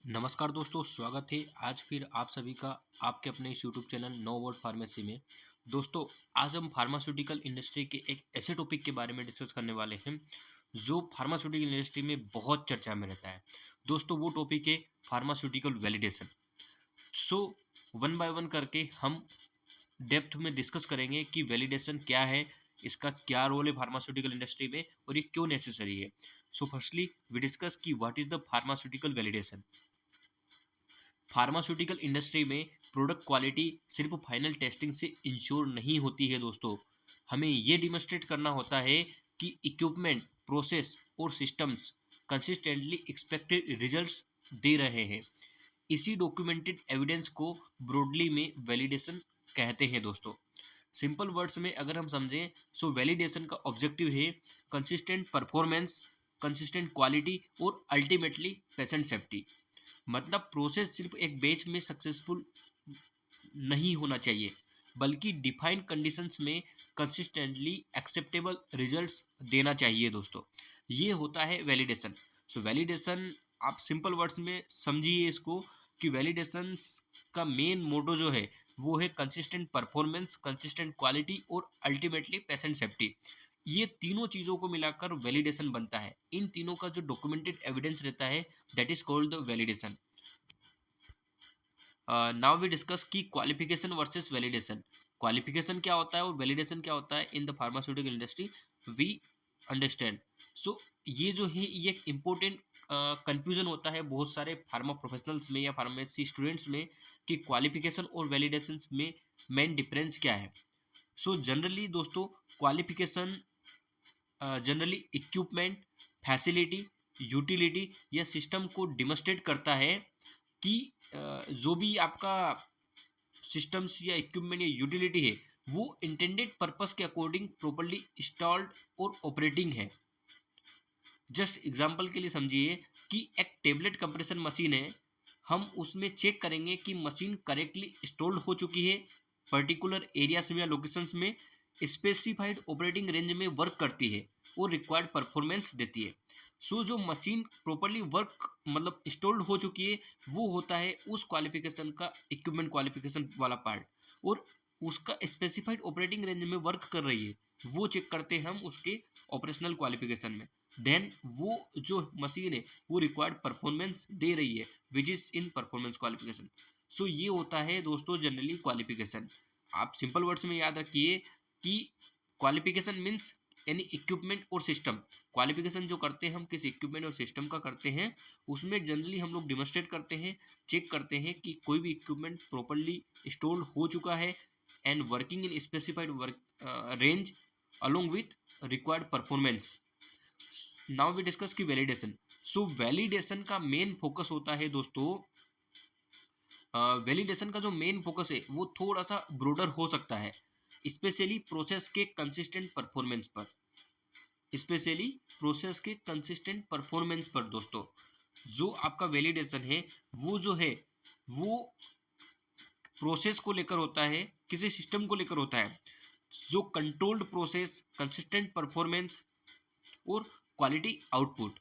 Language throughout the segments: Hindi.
नमस्कार दोस्तों, स्वागत है आज फिर आप सभी का आपके अपने इस YouTube channel no word pharmacy में। दोस्तों, आज हम फार्मास्यूटिकल इंडस्ट्री के एक ऐसे टॉपिक के बारे में डिस्कस करने वाले हैं जो फार्मास्यूटिकल इंडस्ट्री में बहुत चर्चा में रहता है। दोस्तों, वो टॉपिक है pharmaceutical validation. So one by one करके हम डेप्थ में डिस्कस करेंगे कि वैलिडेशन क्या है, इसका क्या रोल है फार्मास्यूटिकल इंडस्ट्री में और ये क्यों नेसेसरी है। सो फर्स्टली वी डिस्कस कि what is the pharmaceutical validation. Pharmaceutical industry में प्रोडक्ट क्वालिटी सिर्फ फाइनल टेस्टिंग से इंश्योर नहीं होती है दोस्तों। हमें ये डिमोस्ट्रेट करना होता है कि इक्विपमेंट, प्रोसेस और सिस्टम्स कंसिस्टेंटली एक्सपेक्टेड रिजल्ट्स दे रहे हैं। इसी डॉक्यूमेंटेड एविडेंस को ब्रॉडली में वैलिडेशन कहते हैं दोस्तों। सिंपल वर्ड्स में अगर हम समझें, सो वैलिडेशन का ऑब्जेक्टिव है कंसिस्टेंट परफॉर्मेंस, कंसिस्टेंट क्वालिटी और अल्टीमेटली पेशेंट सेफ्टी। मतलब प्रोसेस सिर्फ एक बैच में सक्सेसफुल नहीं होना चाहिए, बल्कि डिफाइंड कंडीशंस में कंसिस्टेंटली एक्सेप्टेबल रिजल्ट्स देना चाहिए दोस्तों। ये होता है वैलिडेशन। सो वैलिडेशन, आप सिंपल वर्ड्स में समझिए इसको कि वैलिडेशन का मेन मोटो जो है वो है कंसिस्टेंट परफॉर्मेंस, कंसिस्टेंट क्वालिटी और अल्टीमेटली पेशेंट सेफ्टी। ये तीनों चीज़ों को मिलाकर वैलिडेशन बनता है। इन तीनों का जो डॉक्यूमेंटेड एविडेंस रहता है that is called the validation. Now we discuss की क्वालिफिकेशन वर्सेस वैलिडेशन। क्वालिफिकेशन क्या होता है और वैलिडेशन क्या होता है in the pharmaceutical industry, we understand. So ये जो है ये एक इम्पोर्टेंट कंफ्यूजन होता है बहुत सारे फार्मा प्रोफेशनल्स में या फार्मेसी स्टूडेंट्स में कि क्वालिफिकेशन और वैलिडेशन में मेन डिफरेंस क्या है। सो जनरली दोस्तों, qualification generally equipment, facility, utility या सिस्टम को डिमोस्ट्रेट करता है कि जो भी आपका सिस्टम्स या इक्विपमेंट या यूटिलिटी है वो इंटेंडेड पर्पस के अकॉर्डिंग प्रॉपर्ली इंस्टॉल्ड और ऑपरेटिंग है। जस्ट एग्जांपल के लिए समझिए कि एक टेबलेट कंप्रेशन मशीन है, हम उसमें चेक करेंगे कि मशीन करेक्टली इंस्टॉल्ड हो चुकी है, पर्टिकुलर एरियाज में या लोकेशंस में स्पेसिफाइड ऑपरेटिंग रेंज में वर्क करती है और रिक्वायर्ड परफॉर्मेंस देती है। सो जो मशीन प्रॉपरली वर्क मतलब इंस्टॉल्ड हो चुकी है वो होता है उस क्वालिफिकेशन का इक्विपमेंट क्वालिफिकेशन वाला पार्ट, और उसका स्पेसिफाइड ऑपरेटिंग रेंज में वर्क कर रही है वो चेक करते हैं हम उसके ऑपरेशनल क्वालिफिकेशन में। देन वो जो मशीन है वो रिक्वायर्ड परफॉर्मेंस दे रही है which is in performance qualification. So ये होता है दोस्तों जनरली क्वालिफिकेशन। आप सिंपल वर्ड्स में याद रखिए कि क्वालिफिकेशन मीन्स यानी इक्विपमेंट और सिस्टम। क्वालिफिकेशन जो करते हैं हम किस इक्विपमेंट और सिस्टम का करते हैं, उसमें जनरली हम लोग डिमोस्ट्रेट करते हैं, चेक करते हैं कि कोई भी इक्विपमेंट प्रॉपरली इंस्टॉल्ड हो चुका है and working in specified work range along with required performance. Now we discuss की वैलिडेशन। सो वैलिडेशन का मेन फोकस होता है दोस्तों, वैलिडेशन का जो मेन फोकस है वो थोड़ा सा ब्रॉडर हो सकता है, स्पेशली प्रोसेस के कंसिस्टेंट परफॉर्मेंस पर। स्पेशली प्रोसेस के कंसिस्टेंट परफॉर्मेंस पर दोस्तों, जो आपका वैलिडेशन है वो जो है वो प्रोसेस को लेकर होता है, किसी सिस्टम को लेकर होता है। जो कंट्रोल्ड प्रोसेस, कंसिस्टेंट परफॉर्मेंस और क्वालिटी आउटपुट।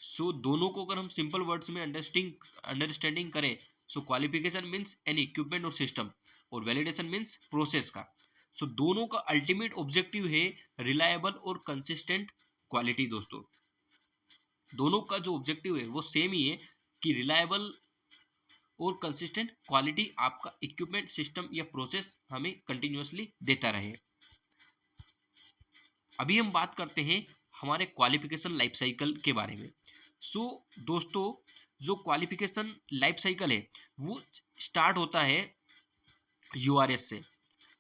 सो दोनों को अगर हम सिंपल वर्ड्स में अंडरस्टैंडिंग करें, सो क्वालिफिकेशन मीन्स एन इक्विपमेंट और सिस्टम और वैलिडेशन मीन्स प्रोसेस का। सो दोनों का अल्टीमेट ऑब्जेक्टिव है रिलायबल और कंसिस्टेंट क्वालिटी दोस्तों। दोनों का जो ऑब्जेक्टिव है वो सेम ही है कि रिलायबल और कंसिस्टेंट क्वालिटी आपका इक्विपमेंट, सिस्टम या प्रोसेस हमें कंटिन्यूसली देता रहे। अभी हम बात करते हैं हमारे क्वालिफिकेशन लाइफ साइकिल के बारे में। सो दोस्तों, जो क्वालिफिकेशन लाइफ साइकिल है वो स्टार्ट होता है यूआरएस से।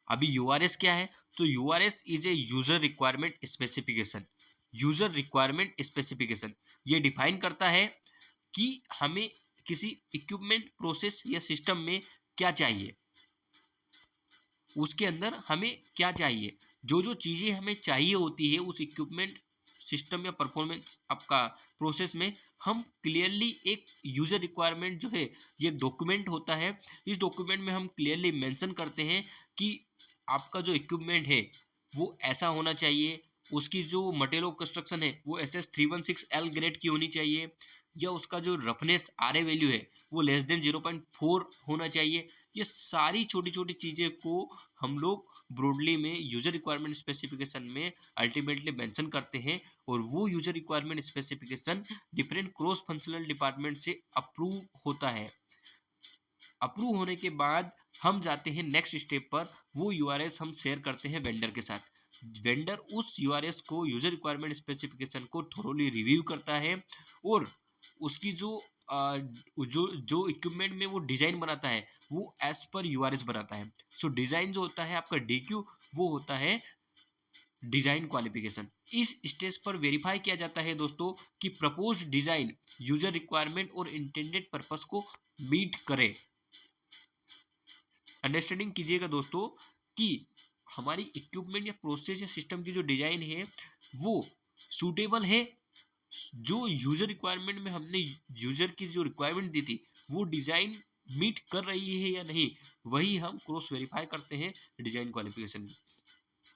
अभी यूआरएस क्या है, तो URS is a user requirement specification. User requirement specification ये डिफाइन करता है कि हमें किसी इक्विपमेंट, प्रोसेस या सिस्टम में क्या चाहिए, उसके अंदर हमें क्या चाहिए। जो जो चीज़ें हमें चाहिए होती है उस इक्विपमेंट, सिस्टम या परफॉर्मेंस आपका प्रोसेस में, हम क्लियरली एक यूज़र रिक्वायरमेंट जो है ये डॉक्यूमेंट होता है। इस डॉक्यूमेंट में हम क्लियरली मेंशन करते हैं कि आपका जो इक्विपमेंट है वो ऐसा होना चाहिए, उसकी जो मटेरियल ऑफ कंस्ट्रक्शन है वो SS316L ग्रेड की होनी चाहिए, या उसका जो रफनेस RA वैल्यू है वो लेस देन 0.4 होना चाहिए। ये सारी छोटी छोटी चीज़ें को हम लोग ब्रॉडली में यूजर रिक्वायरमेंट स्पेसिफिकेशन में अल्टीमेटली मेंशन करते हैं, और वो user requirement specification different cross functional department से अप्रूव होता है। अप्रूव होने के बाद हम जाते हैं नेक्स्ट स्टेप पर, वो यूआरएस हम शेयर करते हैं वेंडर के साथ। वेंडर उस यूआरएस को, यूजर रिक्वायरमेंट स्पेसिफिकेशन को थोरोली रिव्यू करता है, और उसकी जो इक्विपमेंट में वो डिजाइन बनाता है वो एज पर यूआरएस बनाता है। सो डिजाइन जो होता है आपका डीक्यू, वो होता है डिजाइन क्वालिफिकेशन। इस स्टेज पर वेरीफाई किया जाता है दोस्तों कि प्रपोज्ड डिजाइन यूजर रिक्वायरमेंट और इंटेंडेड पर्पस को मीट करे। अंडरस्टैंडिंग कीजिएगा दोस्तों कि हमारी इक्विपमेंट या प्रोसेस या सिस्टम की जो डिजाइन है वो सूटेबल है, जो यूजर रिक्वायरमेंट में हमने यूजर की जो रिक्वायरमेंट दी थी वो डिजाइन मीट कर रही है या नहीं, वही हम क्रॉस वेरीफाई करते हैं डिजाइन क्वालिफिकेशन में।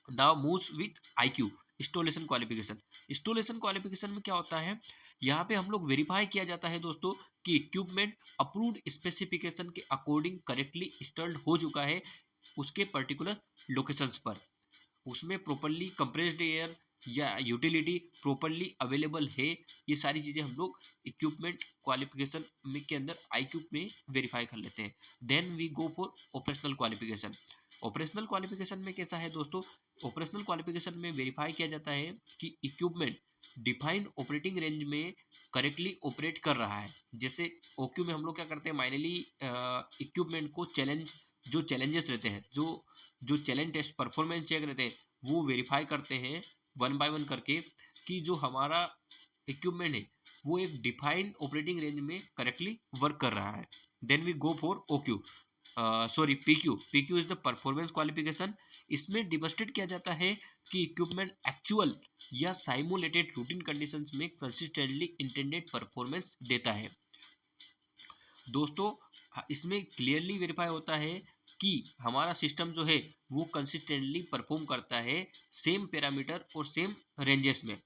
Now moves with IQ, installation qualification. Installation qualification में क्या होता है, यहाँ पे हम लोग वेरीफाई किया जाता है दोस्तों कि इक्विपमेंट अप्रूव्ड स्पेसिफिकेशन के अकॉर्डिंग करेक्टली इंस्टॉल्ड हो चुका है उसके पर्टिकुलर लोकेशंस पर, उसमें प्रॉपरली कंप्रेस्ड एयर या यूटिलिटी प्रॉपरली अवेलेबल है। ये सारी चीज़ें हम लोग इक्विपमेंट क्वालिफिकेशन में के अंदर IQ में वेरीफाई कर लेते हैं। Then we go for operational qualification. Operational qualification में कैसा है दोस्तों, ऑपरेशनल क्वालिफिकेशन में वेरीफाई किया जाता है कि इक्विपमेंट डिफाइंड ऑपरेटिंग रेंज में करेक्टली ऑपरेट कर रहा है। जैसे OQ में हम लोग क्या करते हैं, माइनली इक्विपमेंट को जो चैलेंजेस रहते हैं, जो चैलेंज टेस्ट परफॉर्मेंस चेक रहते हैं, वो वेरीफाई करते हैं वन बाय वन करके कि जो हमारा इक्विपमेंट है वो एक डिफाइंड ऑपरेटिंग रेंज में करेक्टली वर्क कर रहा है। Then we go for OQ, sorry PQ is the performance qualification. इसमें डिमॉन्स्ट्रेट किया जाता है कि इक्विपमेंट एक्चुअल या साइमुलेटेड रूटीन कंडीशंस में कंसिस्टेंटली इंटेंडेड परफॉर्मेंस देता है। दोस्तों इसमें क्लियरली वेरीफाई होता है कि हमारा सिस्टम जो है वो कंसिस्टेंटली परफॉर्म करता है सेम पैरामीटर और सेम रेंजेस में,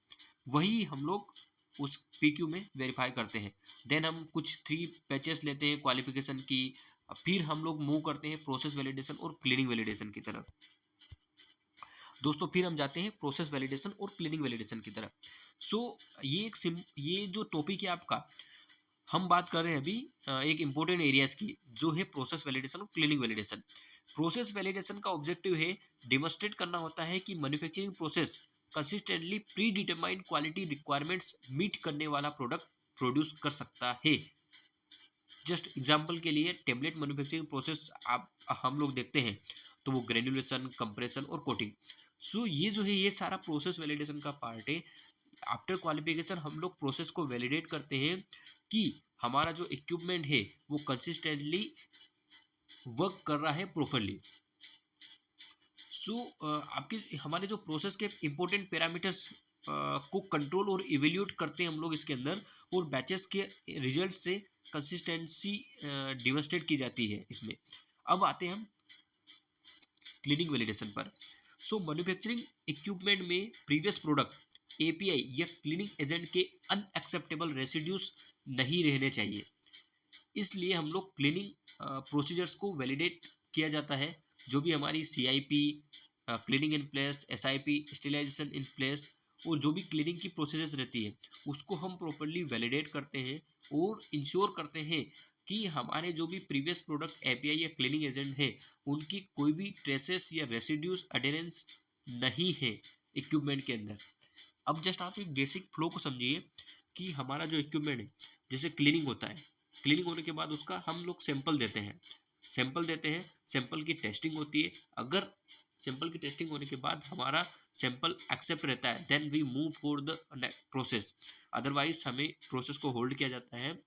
वही हम लोग उस PQ में वेरीफाई करते हैं। देन हम कुछ 3 पैचेस लेते हैं क्वालिफिकेशन की, फिर हम लोग मूव करते हैं प्रोसेस वैलिडेशन और क्लीनिंग वैलिडेशन की तरफ। दोस्तों फिर हम जाते हैं प्रोसेस वैलिडेशन और क्लीनिंग वैलिडेशन की तरफ। ये जो टॉपिक है आपका, हम बात कर रहे हैं अभी एक इम्पोर्टेंट एरियाज की, जो है प्रोसेस वैलिडेशन और क्लीनिंग वैलिडेशन। प्रोसेस वैलिडेशन का ऑब्जेक्टिव है डेमोस्ट्रेट करना होता है कि manufacturing process consistently predetermined quality requirements meet करने वाला प्रोडक्ट प्रोड्यूस कर सकता है। जस्ट एग्जांपल के लिए टेबलेट मैन्युफैक्चरिंग प्रोसेस आप हम लोग देखते हैं तो वो ग्रेनुलेशन, कंप्रेशन और कोटिंग। सो ये जो है ये सारा प्रोसेस वैलिडेशन का पार्ट है। आफ्टर क्वालिफिकेशन हम लोग प्रोसेस को वैलिडेट करते हैं कि हमारा जो इक्विपमेंट है वो कंसिस्टेंटली वर्क कर रहा है प्रॉपरली। सो आपके हमारे जो प्रोसेस के इंपॉर्टेंट पैरामीटर्स को कंट्रोल और इवेल्यूएट करते हैं हम लोग इसके अंदर, और बैचेस के रिजल्ट से कंसिस्टेंसी डिमॉन्स्ट्रेट की जाती है इसमें। अब आते हैं हम क्लीनिंग वैलिडेशन पर। सो मैन्युफैक्चरिंग इक्विपमेंट में प्रीवियस प्रोडक्ट API या क्लीनिंग एजेंट के अनएक्सेप्टेबल रेसिड्यूज नहीं रहने चाहिए, इसलिए हम लोग क्लीनिंग प्रोसीजर्स को वैलिडेट किया जाता है। जो भी हमारी CIP, cleaning in place, SIP, sterilisation in place, और जो भी क्लीनिंग की प्रोसीजर्स रहती है उसको हम प्रॉपरली वैलिडेट करते हैं और इंश्योर करते हैं कि हमारे जो भी प्रीवियस प्रोडक्ट API या क्लीनिंग एजेंट है उनकी कोई भी ट्रेसेस या रेसिड्यूज अडेरेंस नहीं है इक्विपमेंट के अंदर। अब जस्ट आप एक बेसिक फ्लो को समझिए कि हमारा जो इक्विपमेंट है, जैसे क्लीनिंग होता है, क्लीनिंग होने के बाद उसका हम लोग सैंपल देते हैं, सैंपल की टेस्टिंग होती है। अगर सैंपल की टेस्टिंग होने के बाद हमारा सैंपल एक्सेप्ट रहता है, then we move for the process. Otherwise हमें प्रोसेस को होल्ड किया जाता है।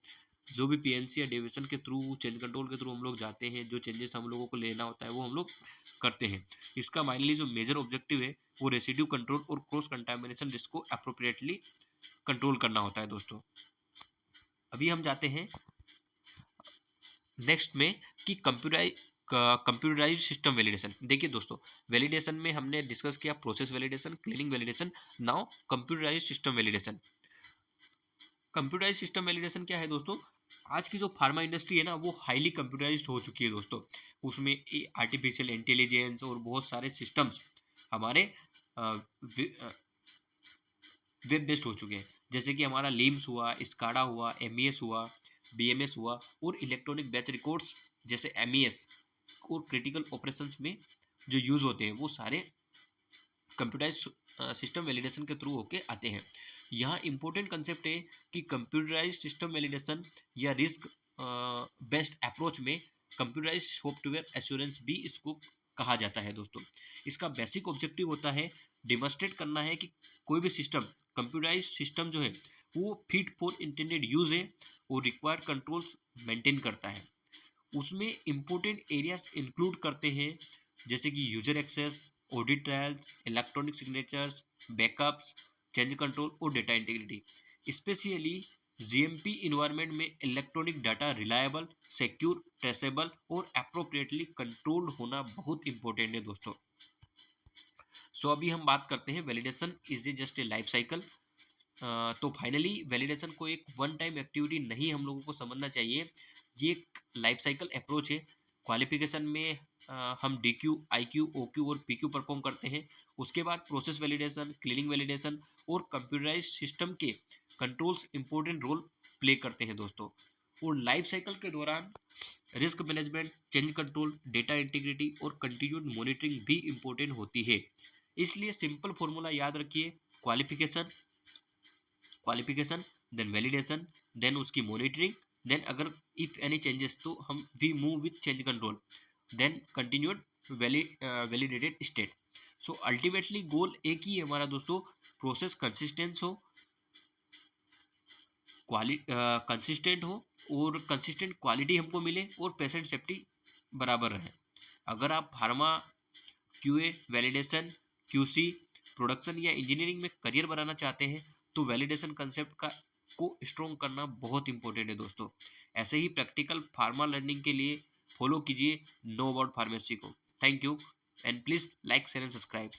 जो भी PNC या डेविएशन के थ्रू, चेंज कंट्रोल के थ्रू हम लोग जाते हैं, जो चेंजेस हम लोगों को लेना होता है वो हम लोग करते हैं। इसका फाइनली जो मेजर ऑब्जेक्टिव है वो रेसिड्यू कंट्रोल और क्रॉस कंटामिनेशन रिस्क को अप्रोप्रिएटली कंट्रोल करना होता है दोस्तों। अभी हम जाते हैं नेक्स्ट में कि कंप्यूटराइज्ड सिस्टम वैलिडेशन। देखिए दोस्तों, वैलिडेशन में हमने डिस्कस किया process validation, cleaning validation, now computerised system validation. Computerise system validation क्या है दोस्तों? आज की जो फार्मा इंडस्ट्री है ना, वो हाईली कंप्यूटराइज्ड हो चुकी है दोस्तों। उसमें आर्टिफिशियल इंटेलिजेंस और बहुत सारे सिस्टम्स हमारे वेब बेस्ड हो चुके हैं। जैसे कि हमारा लिम्स हुआ, स्काडा हुआ, एमईएस हुआ, बीएमएस हुआ, और इलेक्ट्रॉनिक बैच रिकॉर्ड्स जैसे एमईएस और क्रिटिकल ऑपरेशंस में जो यूज़ होते हैं वो सारे कंप्यूटराइज सिस्टम वैलिडेशन के थ्रू होके आते हैं। यहाँ इंपॉर्टेंट कंसेप्ट है कि कंप्यूटराइज सिस्टम वैलिडेशन या रिस्क बेस्ड अप्रोच में कंप्यूटराइज सॉफ्टवेयर एश्योरेंस भी इसको कहा जाता है दोस्तों। इसका बेसिक ऑब्जेक्टिव होता है डिमॉन्स्ट्रेट करना है कि कोई भी सिस्टम, कंप्यूटराइज सिस्टम जो है वो फिट फॉर इंटेंडेड यूज है और रिक्वायर्ड कंट्रोल्स मेंटेन करता है। उसमें इम्पोर्टेंट एरियाज इंक्लूड करते हैं जैसे कि user access, audit trials, electronic signatures, backups, change control और data integrity. Specially GMP environment में electronic data reliable, secure, traceable और अप्रोप्रिएटली कंट्रोल्ड होना बहुत इंपॉर्टेंट है दोस्तों। सो अभी हम बात करते हैं validation is a just a life cycle. तो फाइनली वैलिडेशन को एक वन टाइम एक्टिविटी नहीं हम लोगों को समझना चाहिए, ये एक लाइफ साइकिल अप्रोच है। क्वालिफिकेशन में हम D Q, I Q, O Q और पी क्यू परफॉर्म करते हैं। उसके बाद प्रोसेस वैलिडेशन, क्लीनिंग वैलिडेशन और कंप्यूटराइज सिस्टम के कंट्रोल्स इंपॉर्टेंट रोल प्ले करते हैं दोस्तों। और लाइफ साइकिल के दौरान risk management, change control, data integrity और कंटिन्यूड मॉनिटरिंग भी इंपॉर्टेंट होती है। इसलिए सिंपल फॉर्मूला याद रखिए, qualification, qualification, then validation, then उसकी मॉनिटरिंग, देन अगर इफ एनी चेंजेस तो हम we move with change control, then continued validated state. So ultimately goal एक ही है हमारा दोस्तों, प्रोसेस कंसिस्टेंस हो, कंसिस्टेंट हो और कंसिस्टेंट क्वालिटी हमको मिले और पेशेंट सेफ्टी बराबर रहे। अगर आप pharma, QA, validation, QC, production या इंजीनियरिंग में करियर बनाना चाहते हैं तो वैलिडेशन कंसेप्ट का को स्ट्रॉन्ग करना बहुत इंपॉर्टेंट है दोस्तों। ऐसे ही प्रैक्टिकल फार्मा लर्निंग के लिए फॉलो कीजिए नो अबाउट फार्मेसी को। Thank you and please like, share and subscribe.